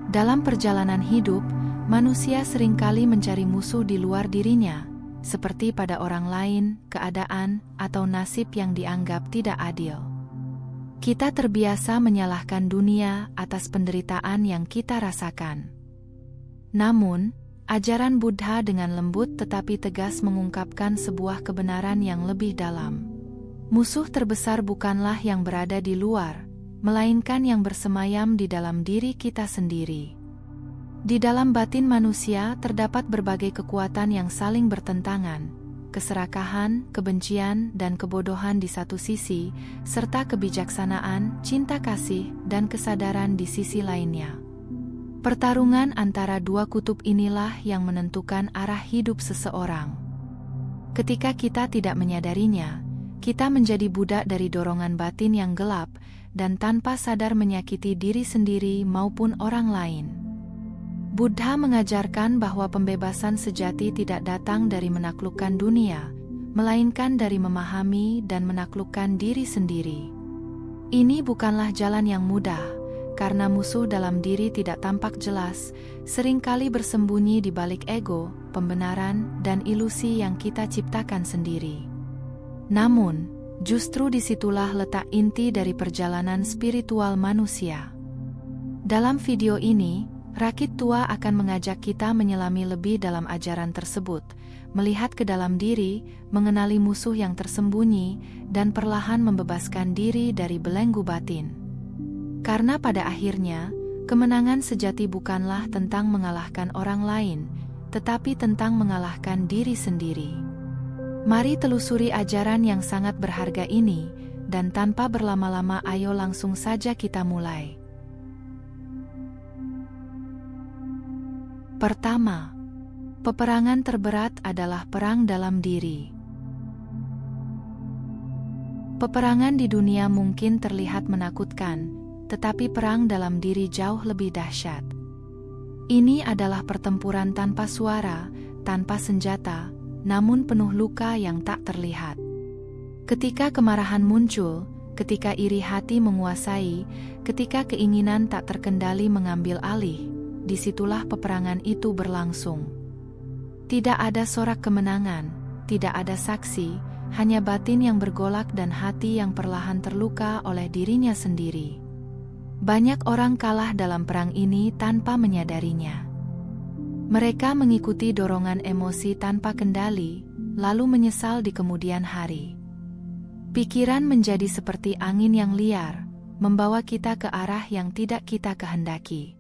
Dalam perjalanan hidup, manusia seringkali mencari musuh di luar dirinya, seperti pada orang lain, keadaan, atau nasib yang dianggap tidak adil. Kita terbiasa menyalahkan dunia atas penderitaan yang kita rasakan. Namun, ajaran Buddha dengan lembut tetapi tegas mengungkapkan sebuah kebenaran yang lebih dalam. Musuh terbesar bukanlah yang berada di luar, melainkan yang bersemayam di dalam diri kita sendiri. Di dalam batin manusia terdapat berbagai kekuatan yang saling bertentangan, keserakahan, kebencian, dan kebodohan di satu sisi, serta kebijaksanaan, cinta kasih, dan kesadaran di sisi lainnya. Pertarungan antara dua kutub inilah yang menentukan arah hidup seseorang. Ketika kita tidak menyadarinya, kita menjadi budak dari dorongan batin yang gelap, dan tanpa sadar menyakiti diri sendiri maupun orang lain. Buddha mengajarkan bahwa pembebasan sejati tidak datang dari menaklukkan dunia, melainkan dari memahami dan menaklukkan diri sendiri. Ini bukanlah jalan yang mudah, karena musuh dalam diri tidak tampak jelas, seringkali bersembunyi di balik ego, pembenaran, dan ilusi yang kita ciptakan sendiri. Namun, justru disitulah letak inti dari perjalanan spiritual manusia. Dalam video ini, Rakit Tua akan mengajak kita menyelami lebih dalam ajaran tersebut, melihat ke dalam diri, mengenali musuh yang tersembunyi, dan perlahan membebaskan diri dari belenggu batin. Karena pada akhirnya, kemenangan sejati bukanlah tentang mengalahkan orang lain, tetapi tentang mengalahkan diri sendiri. Mari telusuri ajaran yang sangat berharga ini, dan tanpa berlama-lama ayo langsung saja kita mulai. Pertama, peperangan terberat adalah perang dalam diri. Peperangan di dunia mungkin terlihat menakutkan, tetapi perang dalam diri jauh lebih dahsyat. Ini adalah pertempuran tanpa suara, tanpa senjata, namun penuh luka yang tak terlihat. Ketika kemarahan muncul, ketika iri hati menguasai, ketika keinginan tak terkendali mengambil alih, disitulah peperangan itu berlangsung. Tidak ada sorak kemenangan, tidak ada saksi, hanya batin yang bergolak dan hati yang perlahan terluka oleh dirinya sendiri. Banyak orang kalah dalam perang ini tanpa menyadarinya. Mereka mengikuti dorongan emosi tanpa kendali, lalu menyesal di kemudian hari. Pikiran menjadi seperti angin yang liar, membawa kita ke arah yang tidak kita kehendaki.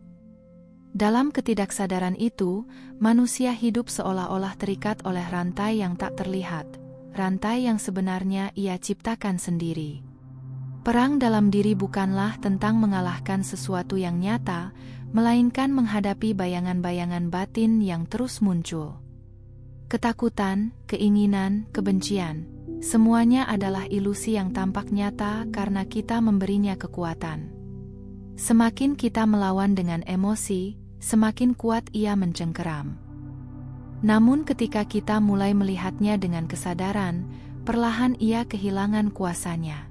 Dalam ketidaksadaran itu, manusia hidup seolah-olah terikat oleh rantai yang tak terlihat, rantai yang sebenarnya ia ciptakan sendiri. Perang dalam diri bukanlah tentang mengalahkan sesuatu yang nyata, melainkan menghadapi bayangan-bayangan batin yang terus muncul. Ketakutan, keinginan, kebencian, semuanya adalah ilusi yang tampak nyata karena kita memberinya kekuatan. Semakin kita melawan dengan emosi, semakin kuat ia mencengkeram. Namun ketika kita mulai melihatnya dengan kesadaran, perlahan ia kehilangan kuasanya.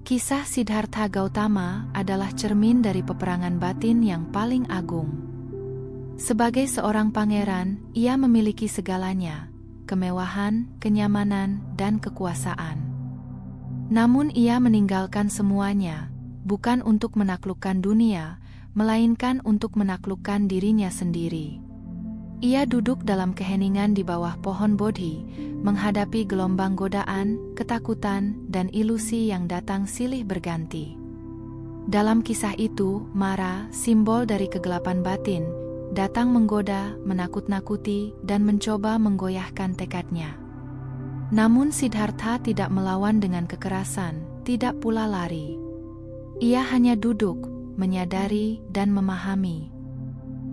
Kisah Siddhartha Gautama adalah cermin dari peperangan batin yang paling agung. Sebagai seorang pangeran, ia memiliki segalanya, kemewahan, kenyamanan, dan kekuasaan. Namun ia meninggalkan semuanya, bukan untuk menaklukkan dunia, melainkan untuk menaklukkan dirinya sendiri. Ia duduk dalam keheningan di bawah pohon Bodhi, menghadapi gelombang godaan, ketakutan, dan ilusi yang datang silih berganti. Dalam kisah itu, Mara, simbol dari kegelapan batin, datang menggoda, menakut-nakuti, dan mencoba menggoyahkan tekadnya. Namun Siddhartha tidak melawan dengan kekerasan, tidak pula lari. Ia hanya duduk, menyadari, dan memahami.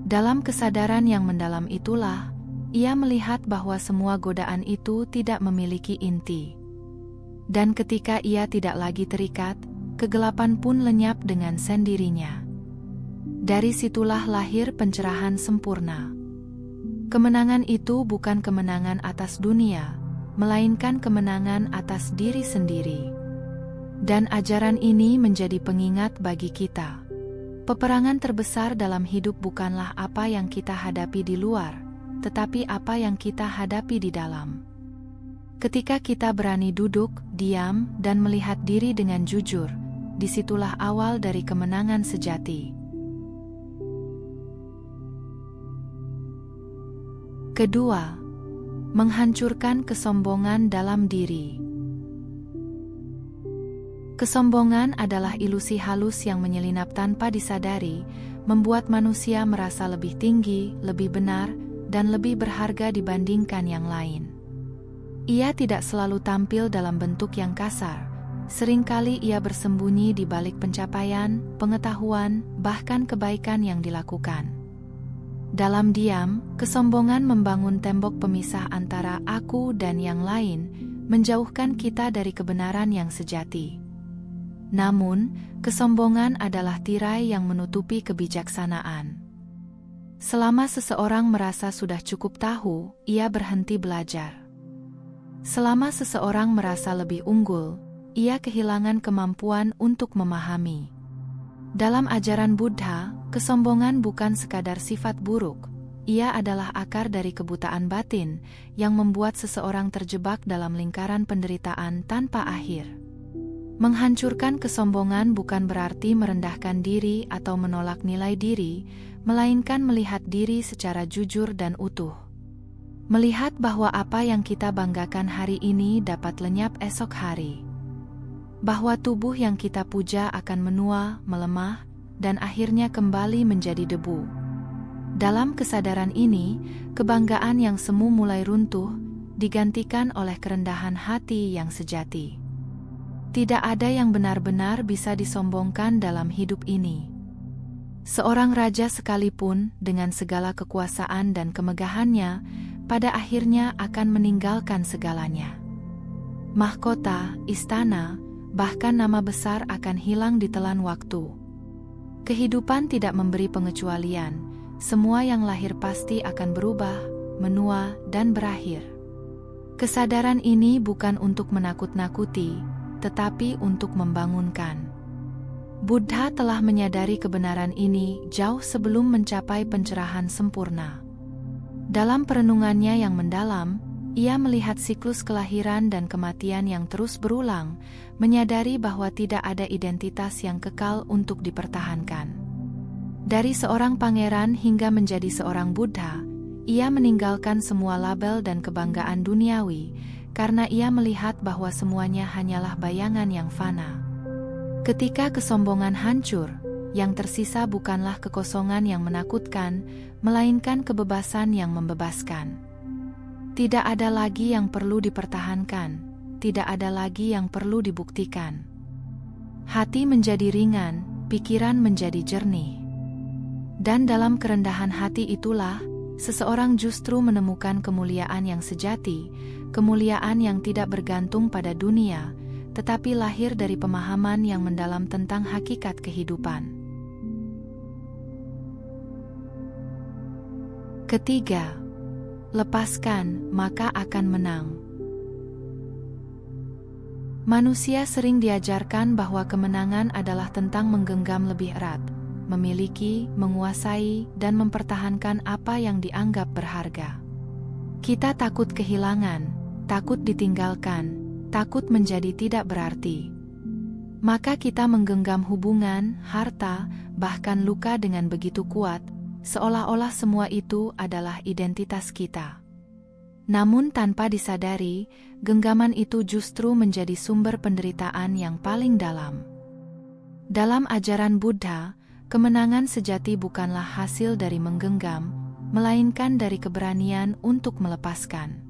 Dalam kesadaran yang mendalam itulah, ia melihat bahwa semua godaan itu tidak memiliki inti. Dan ketika ia tidak lagi terikat, kegelapan pun lenyap dengan sendirinya. Dari situlah lahir pencerahan sempurna. Kemenangan itu bukan kemenangan atas dunia, melainkan kemenangan atas diri sendiri. Dan ajaran ini menjadi pengingat bagi kita. Peperangan terbesar dalam hidup bukanlah apa yang kita hadapi di luar, tetapi apa yang kita hadapi di dalam. Ketika kita berani duduk, diam, dan melihat diri dengan jujur, disitulah awal dari kemenangan sejati. Kedua, menghancurkan kesombongan dalam diri. Kesombongan adalah ilusi halus yang menyelinap tanpa disadari, membuat manusia merasa lebih tinggi, lebih benar, dan lebih berharga dibandingkan yang lain. Ia tidak selalu tampil dalam bentuk yang kasar. Seringkali ia bersembunyi di balik pencapaian, pengetahuan, bahkan kebaikan yang dilakukan. Dalam diam, kesombongan membangun tembok pemisah antara aku dan yang lain, menjauhkan kita dari kebenaran yang sejati. Namun, kesombongan adalah tirai yang menutupi kebijaksanaan. Selama seseorang merasa sudah cukup tahu, ia berhenti belajar. Selama seseorang merasa lebih unggul, ia kehilangan kemampuan untuk memahami. Dalam ajaran Buddha, kesombongan bukan sekadar sifat buruk, ia adalah akar dari kebutaan batin yang membuat seseorang terjebak dalam lingkaran penderitaan tanpa akhir. Menghancurkan kesombongan bukan berarti merendahkan diri atau menolak nilai diri, melainkan melihat diri secara jujur dan utuh. Melihat bahwa apa yang kita banggakan hari ini dapat lenyap esok hari. Bahwa tubuh yang kita puja akan menua, melemah, dan akhirnya kembali menjadi debu. Dalam kesadaran ini, kebanggaan yang semu mulai runtuh, digantikan oleh kerendahan hati yang sejati. Tidak ada yang benar-benar bisa disombongkan dalam hidup ini. Seorang raja sekalipun, dengan segala kekuasaan dan kemegahannya, pada akhirnya akan meninggalkan segalanya. Mahkota, istana, bahkan nama besar akan hilang ditelan waktu. Kehidupan tidak memberi pengecualian, semua yang lahir pasti akan berubah, menua, dan berakhir. Kesadaran ini bukan untuk menakut-nakuti, tetapi untuk membangunkan. Buddha telah menyadari kebenaran ini jauh sebelum mencapai pencerahan sempurna. Dalam perenungannya yang mendalam, ia melihat siklus kelahiran dan kematian yang terus berulang, menyadari bahwa tidak ada identitas yang kekal untuk dipertahankan. Dari seorang pangeran hingga menjadi seorang Buddha, ia meninggalkan semua label dan kebanggaan duniawi, karena ia melihat bahwa semuanya hanyalah bayangan yang fana. Ketika kesombongan hancur, yang tersisa bukanlah kekosongan yang menakutkan, melainkan kebebasan yang membebaskan. Tidak ada lagi yang perlu dipertahankan, tidak ada lagi yang perlu dibuktikan. Hati menjadi ringan, pikiran menjadi jernih. Dan dalam kerendahan hati itulah, seseorang justru menemukan kemuliaan yang sejati, kemuliaan yang tidak bergantung pada dunia, tetapi lahir dari pemahaman yang mendalam tentang hakikat kehidupan. Ketiga, lepaskan, maka akan menang. Manusia sering diajarkan bahwa kemenangan adalah tentang menggenggam lebih erat, memiliki, menguasai, dan mempertahankan apa yang dianggap berharga. Kita takut kehilangan, takut ditinggalkan, takut menjadi tidak berarti. Maka kita menggenggam hubungan, harta, bahkan luka dengan begitu kuat, seolah-olah semua itu adalah identitas kita. Namun tanpa disadari, genggaman itu justru menjadi sumber penderitaan yang paling dalam. Dalam ajaran Buddha, kemenangan sejati bukanlah hasil dari menggenggam, melainkan dari keberanian untuk melepaskan.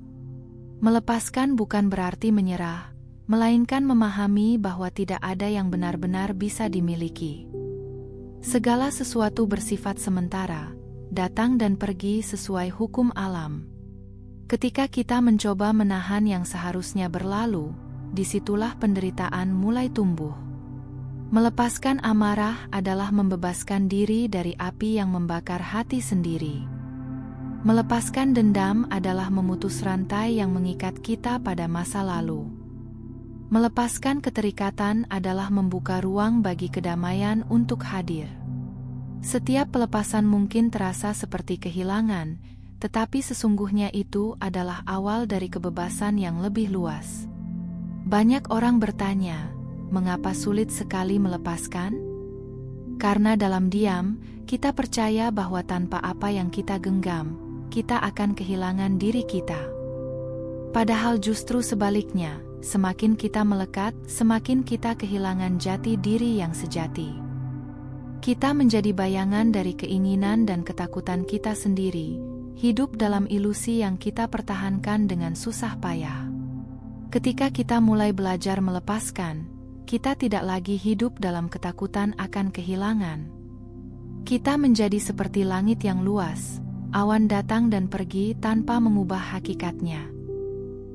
Melepaskan bukan berarti menyerah, melainkan memahami bahwa tidak ada yang benar-benar bisa dimiliki. Segala sesuatu bersifat sementara, datang dan pergi sesuai hukum alam. Ketika kita mencoba menahan yang seharusnya berlalu, disitulah penderitaan mulai tumbuh. Melepaskan amarah adalah membebaskan diri dari api yang membakar hati sendiri. Melepaskan dendam adalah memutus rantai yang mengikat kita pada masa lalu. Melepaskan keterikatan adalah membuka ruang bagi kedamaian untuk hadir. Setiap pelepasan mungkin terasa seperti kehilangan, tetapi sesungguhnya itu adalah awal dari kebebasan yang lebih luas. Banyak orang bertanya, mengapa sulit sekali melepaskan? Karena dalam diam, kita percaya bahwa tanpa apa yang kita genggam, kita akan kehilangan diri kita. Padahal justru sebaliknya, semakin kita melekat, semakin kita kehilangan jati diri yang sejati. Kita menjadi bayangan dari keinginan dan ketakutan kita sendiri, hidup dalam ilusi yang kita pertahankan dengan susah payah. Ketika kita mulai belajar melepaskan, kita tidak lagi hidup dalam ketakutan akan kehilangan. Kita menjadi seperti langit yang luas, awan datang dan pergi tanpa mengubah hakikatnya.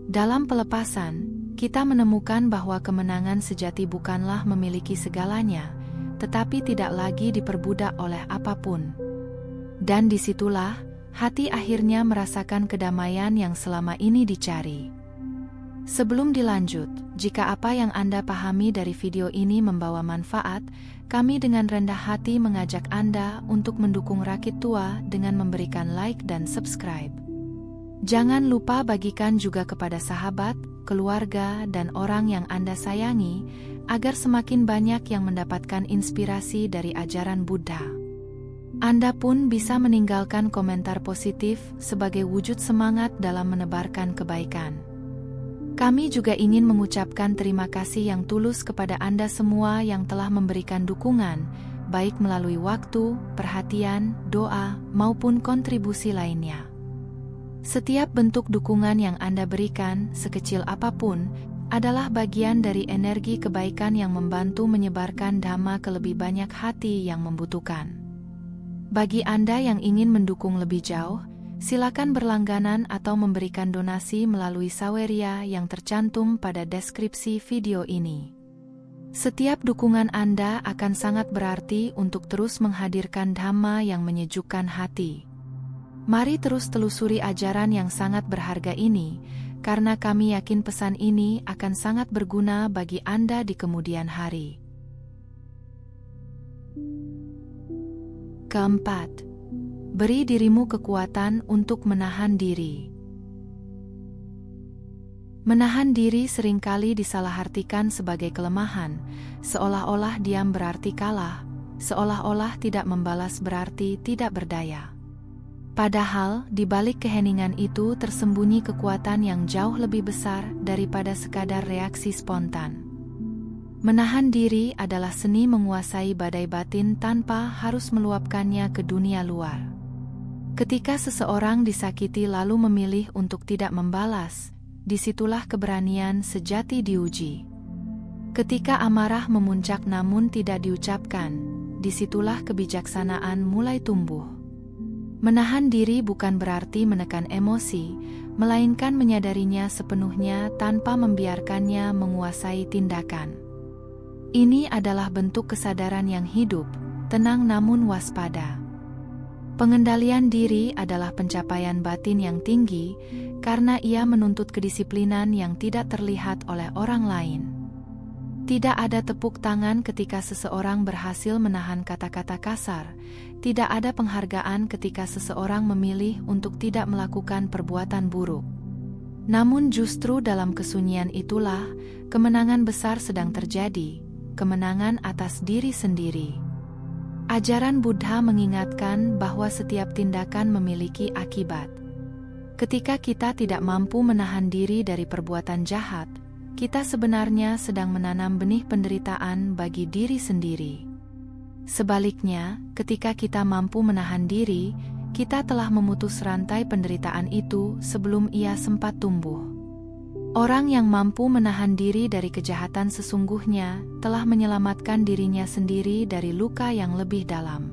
Dalam pelepasan, kita menemukan bahwa kemenangan sejati bukanlah memiliki segalanya, tetapi tidak lagi diperbudak oleh apapun. Dan disitulah, hati akhirnya merasakan kedamaian yang selama ini dicari. Sebelum dilanjut, jika apa yang Anda pahami dari video ini membawa manfaat, kami dengan rendah hati mengajak Anda untuk mendukung Rakit Tua dengan memberikan like dan subscribe. Jangan lupa bagikan juga kepada sahabat, keluarga, dan orang yang Anda sayangi, agar semakin banyak yang mendapatkan inspirasi dari ajaran Buddha. Anda pun bisa meninggalkan komentar positif sebagai wujud semangat dalam menebarkan kebaikan. Kami juga ingin mengucapkan terima kasih yang tulus kepada Anda semua yang telah memberikan dukungan, baik melalui waktu, perhatian, doa, maupun kontribusi lainnya. Setiap bentuk dukungan yang Anda berikan, sekecil apapun, adalah bagian dari energi kebaikan yang membantu menyebarkan Dhamma ke lebih banyak hati yang membutuhkan. Bagi Anda yang ingin mendukung lebih jauh, silakan berlangganan atau memberikan donasi melalui saweria yang tercantum pada deskripsi video ini. Setiap dukungan Anda akan sangat berarti untuk terus menghadirkan Dhamma yang menyejukkan hati. Mari terus telusuri ajaran yang sangat berharga ini, karena kami yakin pesan ini akan sangat berguna bagi Anda di kemudian hari. Keempat, beri dirimu kekuatan untuk menahan diri. Menahan diri seringkali disalahartikan sebagai kelemahan, seolah-olah diam berarti kalah, seolah-olah tidak membalas berarti tidak berdaya. Padahal, di balik keheningan itu tersembunyi kekuatan yang jauh lebih besar daripada sekadar reaksi spontan. Menahan diri adalah seni menguasai badai batin tanpa harus meluapkannya ke dunia luar. Ketika seseorang disakiti lalu memilih untuk tidak membalas, disitulah keberanian sejati diuji. Ketika amarah memuncak namun tidak diucapkan, disitulah kebijaksanaan mulai tumbuh. Menahan diri bukan berarti menekan emosi, melainkan menyadarinya sepenuhnya tanpa membiarkannya menguasai tindakan. Ini adalah bentuk kesadaran yang hidup, tenang namun waspada. Pengendalian diri adalah pencapaian batin yang tinggi, karena ia menuntut kedisiplinan yang tidak terlihat oleh orang lain. Tidak ada tepuk tangan ketika seseorang berhasil menahan kata-kata kasar. Tidak ada penghargaan ketika seseorang memilih untuk tidak melakukan perbuatan buruk. Namun justru dalam kesunyian itulah, kemenangan besar sedang terjadi, kemenangan atas diri sendiri. Ajaran Buddha mengingatkan bahwa setiap tindakan memiliki akibat. Ketika kita tidak mampu menahan diri dari perbuatan jahat, kita sebenarnya sedang menanam benih penderitaan bagi diri sendiri. Sebaliknya, ketika kita mampu menahan diri, kita telah memutus rantai penderitaan itu sebelum ia sempat tumbuh. Orang yang mampu menahan diri dari kejahatan sesungguhnya telah menyelamatkan dirinya sendiri dari luka yang lebih dalam.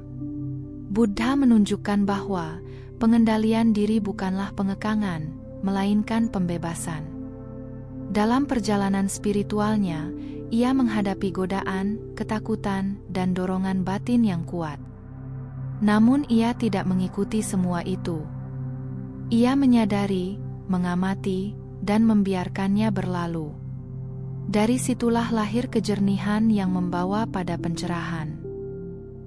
Buddha menunjukkan bahwa pengendalian diri bukanlah pengekangan, melainkan pembebasan. Dalam perjalanan spiritualnya, ia menghadapi godaan, ketakutan, dan dorongan batin yang kuat. Namun ia tidak mengikuti semua itu. Ia menyadari, mengamati, dan membiarkannya berlalu. Dari situlah lahir kejernihan yang membawa pada pencerahan.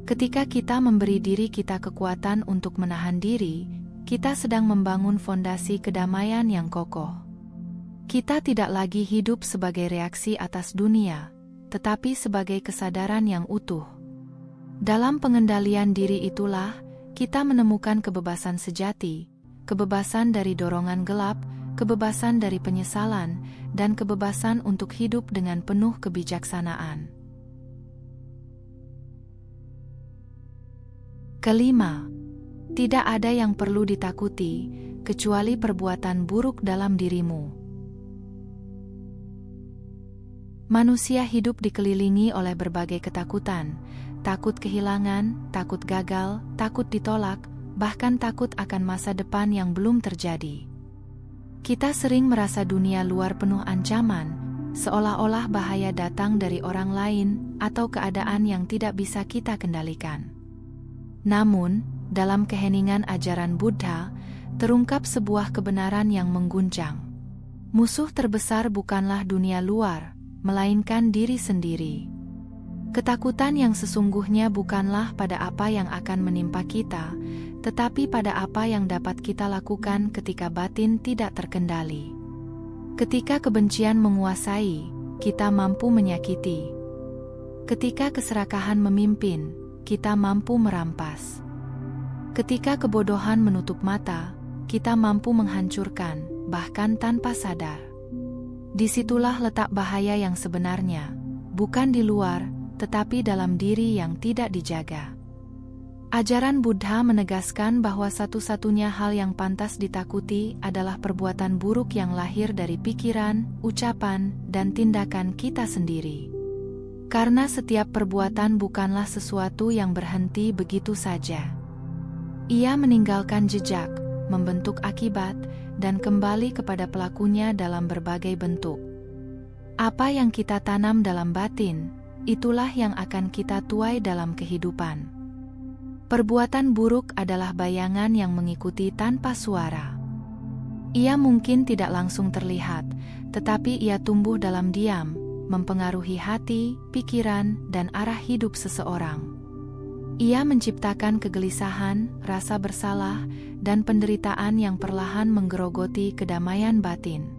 Ketika kita memberi diri kita kekuatan untuk menahan diri, kita sedang membangun fondasi kedamaian yang kokoh. Kita tidak lagi hidup sebagai reaksi atas dunia, tetapi sebagai kesadaran yang utuh. Dalam pengendalian diri itulah, kita menemukan kebebasan sejati, kebebasan dari dorongan gelap, kebebasan dari penyesalan, dan kebebasan untuk hidup dengan penuh kebijaksanaan. Kelima, tidak ada yang perlu ditakuti, kecuali perbuatan buruk dalam dirimu. Manusia hidup dikelilingi oleh berbagai ketakutan, takut kehilangan, takut gagal, takut ditolak, bahkan takut akan masa depan yang belum terjadi. Kita sering merasa dunia luar penuh ancaman, seolah-olah bahaya datang dari orang lain atau keadaan yang tidak bisa kita kendalikan. Namun, dalam keheningan ajaran Buddha, terungkap sebuah kebenaran yang mengguncang. Musuh terbesar bukanlah dunia luar, melainkan diri sendiri. Ketakutan yang sesungguhnya bukanlah pada apa yang akan menimpa kita, tetapi pada apa yang dapat kita lakukan ketika batin tidak terkendali. Ketika kebencian menguasai, kita mampu menyakiti. Ketika keserakahan memimpin, kita mampu merampas. Ketika kebodohan menutup mata, kita mampu menghancurkan, bahkan tanpa sadar. Disitulah letak bahaya yang sebenarnya, bukan di luar, tetapi dalam diri yang tidak dijaga. Ajaran Buddha menegaskan bahwa satu-satunya hal yang pantas ditakuti adalah perbuatan buruk yang lahir dari pikiran, ucapan, dan tindakan kita sendiri. Karena setiap perbuatan bukanlah sesuatu yang berhenti begitu saja. Ia meninggalkan jejak, membentuk akibat, dan kembali kepada pelakunya dalam berbagai bentuk. Apa yang kita tanam dalam batin, itulah yang akan kita tuai dalam kehidupan. Perbuatan buruk adalah bayangan yang mengikuti tanpa suara. Ia mungkin tidak langsung terlihat, tetapi ia tumbuh dalam diam, mempengaruhi hati, pikiran, dan arah hidup seseorang. Ia menciptakan kegelisahan, rasa bersalah, dan penderitaan yang perlahan menggerogoti kedamaian batin.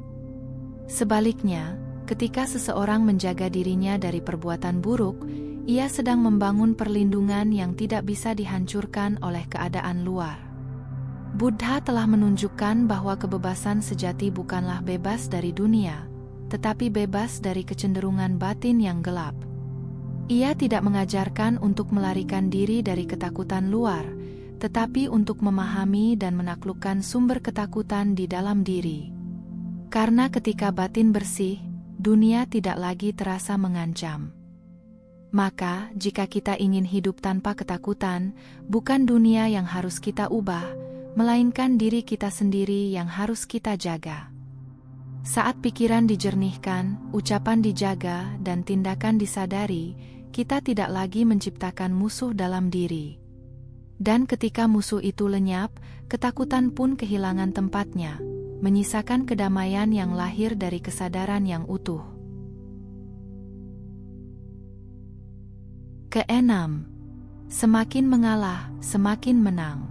Sebaliknya, ketika seseorang menjaga dirinya dari perbuatan buruk, ia sedang membangun perlindungan yang tidak bisa dihancurkan oleh keadaan luar. Buddha telah menunjukkan bahwa kebebasan sejati bukanlah bebas dari dunia, tetapi bebas dari kecenderungan batin yang gelap. Ia tidak mengajarkan untuk melarikan diri dari ketakutan luar, tetapi untuk memahami dan menaklukkan sumber ketakutan di dalam diri. Karena ketika batin bersih, dunia tidak lagi terasa mengancam. Maka, jika kita ingin hidup tanpa ketakutan, bukan dunia yang harus kita ubah, melainkan diri kita sendiri yang harus kita jaga. Saat pikiran dijernihkan, ucapan dijaga, dan tindakan disadari, kita tidak lagi menciptakan musuh dalam diri. Dan ketika musuh itu lenyap, ketakutan pun kehilangan tempatnya, menyisakan kedamaian yang lahir dari kesadaran yang utuh. Keenam, semakin mengalah, semakin menang.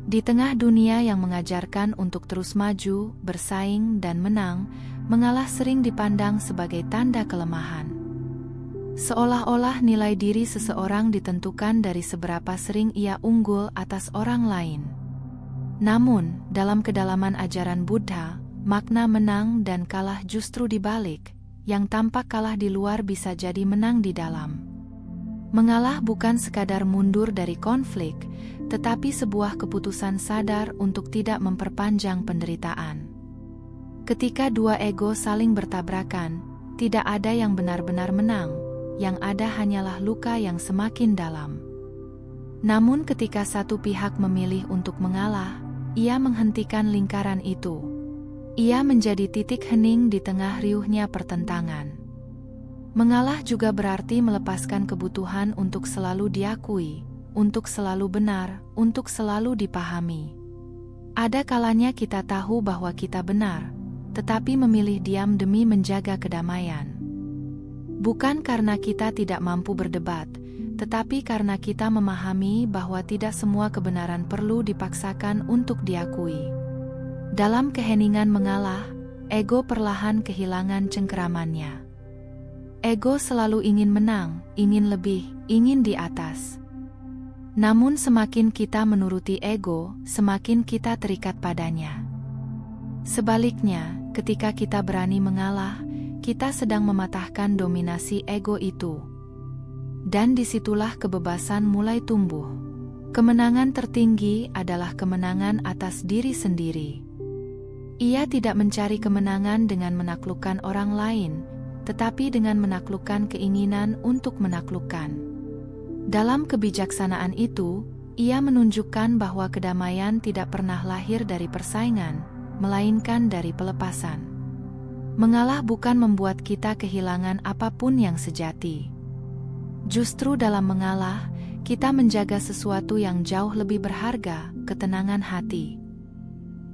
Di tengah dunia yang mengajarkan untuk terus maju, bersaing, dan menang, mengalah sering dipandang sebagai tanda kelemahan. Seolah-olah nilai diri seseorang ditentukan dari seberapa sering ia unggul atas orang lain. Namun, dalam kedalaman ajaran Buddha, makna menang dan kalah justru dibalik, yang tampak kalah di luar bisa jadi menang di dalam. Mengalah bukan sekadar mundur dari konflik, tetapi sebuah keputusan sadar untuk tidak memperpanjang penderitaan. Ketika dua ego saling bertabrakan, tidak ada yang benar-benar menang, yang ada hanyalah luka yang semakin dalam. Namun ketika satu pihak memilih untuk mengalah, ia menghentikan lingkaran itu. Ia menjadi titik hening di tengah riuhnya pertentangan. Mengalah juga berarti melepaskan kebutuhan untuk selalu diakui, untuk selalu benar, untuk selalu dipahami. Ada kalanya kita tahu bahwa kita benar, tetapi memilih diam demi menjaga kedamaian. Bukan karena kita tidak mampu berdebat, tetapi karena kita memahami bahwa tidak semua kebenaran perlu dipaksakan untuk diakui. Dalam keheningan mengalah, ego perlahan kehilangan cengkeramannya. Ego selalu ingin menang, ingin lebih, ingin di atas. Namun semakin kita menuruti ego, semakin kita terikat padanya. Sebaliknya, ketika kita berani mengalah, kita sedang mematahkan dominasi ego itu. Dan disitulah kebebasan mulai tumbuh. Kemenangan tertinggi adalah kemenangan atas diri sendiri. Ia tidak mencari kemenangan dengan menaklukkan orang lain, tetapi dengan menaklukkan keinginan untuk menaklukkan. Dalam kebijaksanaan itu, ia menunjukkan bahwa kedamaian tidak pernah lahir dari persaingan, melainkan dari pelepasan. Mengalah bukan membuat kita kehilangan apapun yang sejati. Justru dalam mengalah, kita menjaga sesuatu yang jauh lebih berharga, ketenangan hati.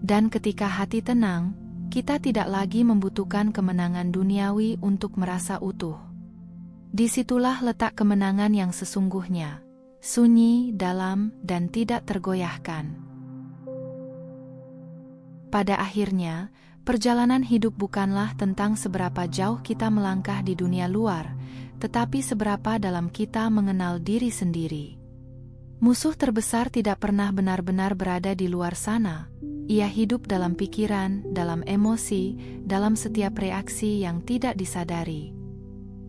Dan ketika hati tenang, kita tidak lagi membutuhkan kemenangan duniawi untuk merasa utuh. Disitulah letak kemenangan yang sesungguhnya, sunyi, dalam, dan tidak tergoyahkan. Pada akhirnya, perjalanan hidup bukanlah tentang seberapa jauh kita melangkah di dunia luar, tetapi seberapa dalam kita mengenal diri sendiri. Musuh terbesar tidak pernah benar-benar berada di luar sana. Ia hidup dalam pikiran, dalam emosi, dalam setiap reaksi yang tidak disadari.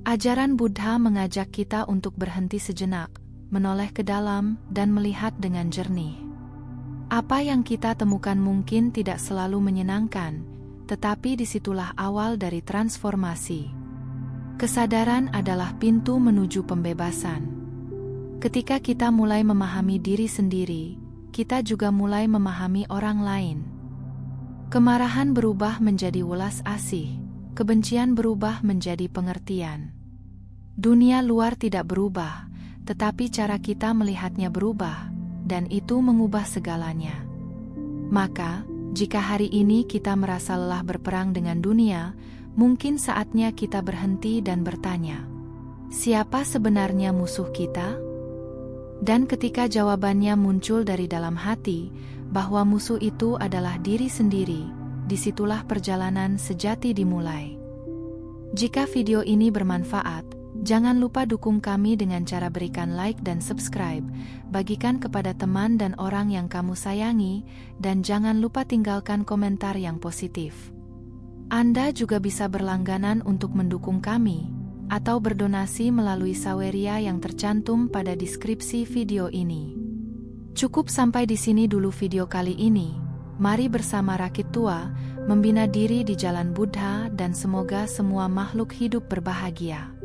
Ajaran Buddha mengajak kita untuk berhenti sejenak, menoleh ke dalam, dan melihat dengan jernih. Apa yang kita temukan mungkin tidak selalu menyenangkan, tetapi disitulah awal dari transformasi. Kesadaran adalah pintu menuju pembebasan. Ketika kita mulai memahami diri sendiri, kita juga mulai memahami orang lain. Kemarahan berubah menjadi welas asih, kebencian berubah menjadi pengertian. Dunia luar tidak berubah, tetapi cara kita melihatnya berubah, dan itu mengubah segalanya. Maka, jika hari ini kita merasa lelah berperang dengan dunia, mungkin saatnya kita berhenti dan bertanya, siapa sebenarnya musuh kita? Dan ketika jawabannya muncul dari dalam hati, bahwa musuh itu adalah diri sendiri, disitulah perjalanan sejati dimulai. Jika video ini bermanfaat, jangan lupa dukung kami dengan cara berikan like dan subscribe, bagikan kepada teman dan orang yang kamu sayangi, dan jangan lupa tinggalkan komentar yang positif. Anda juga bisa berlangganan untuk mendukung kami, atau berdonasi melalui saweria yang tercantum pada deskripsi video ini. Cukup sampai di sini dulu video kali ini. Mari bersama Rakit Tua, membina diri di jalan Buddha dan semoga semua makhluk hidup berbahagia.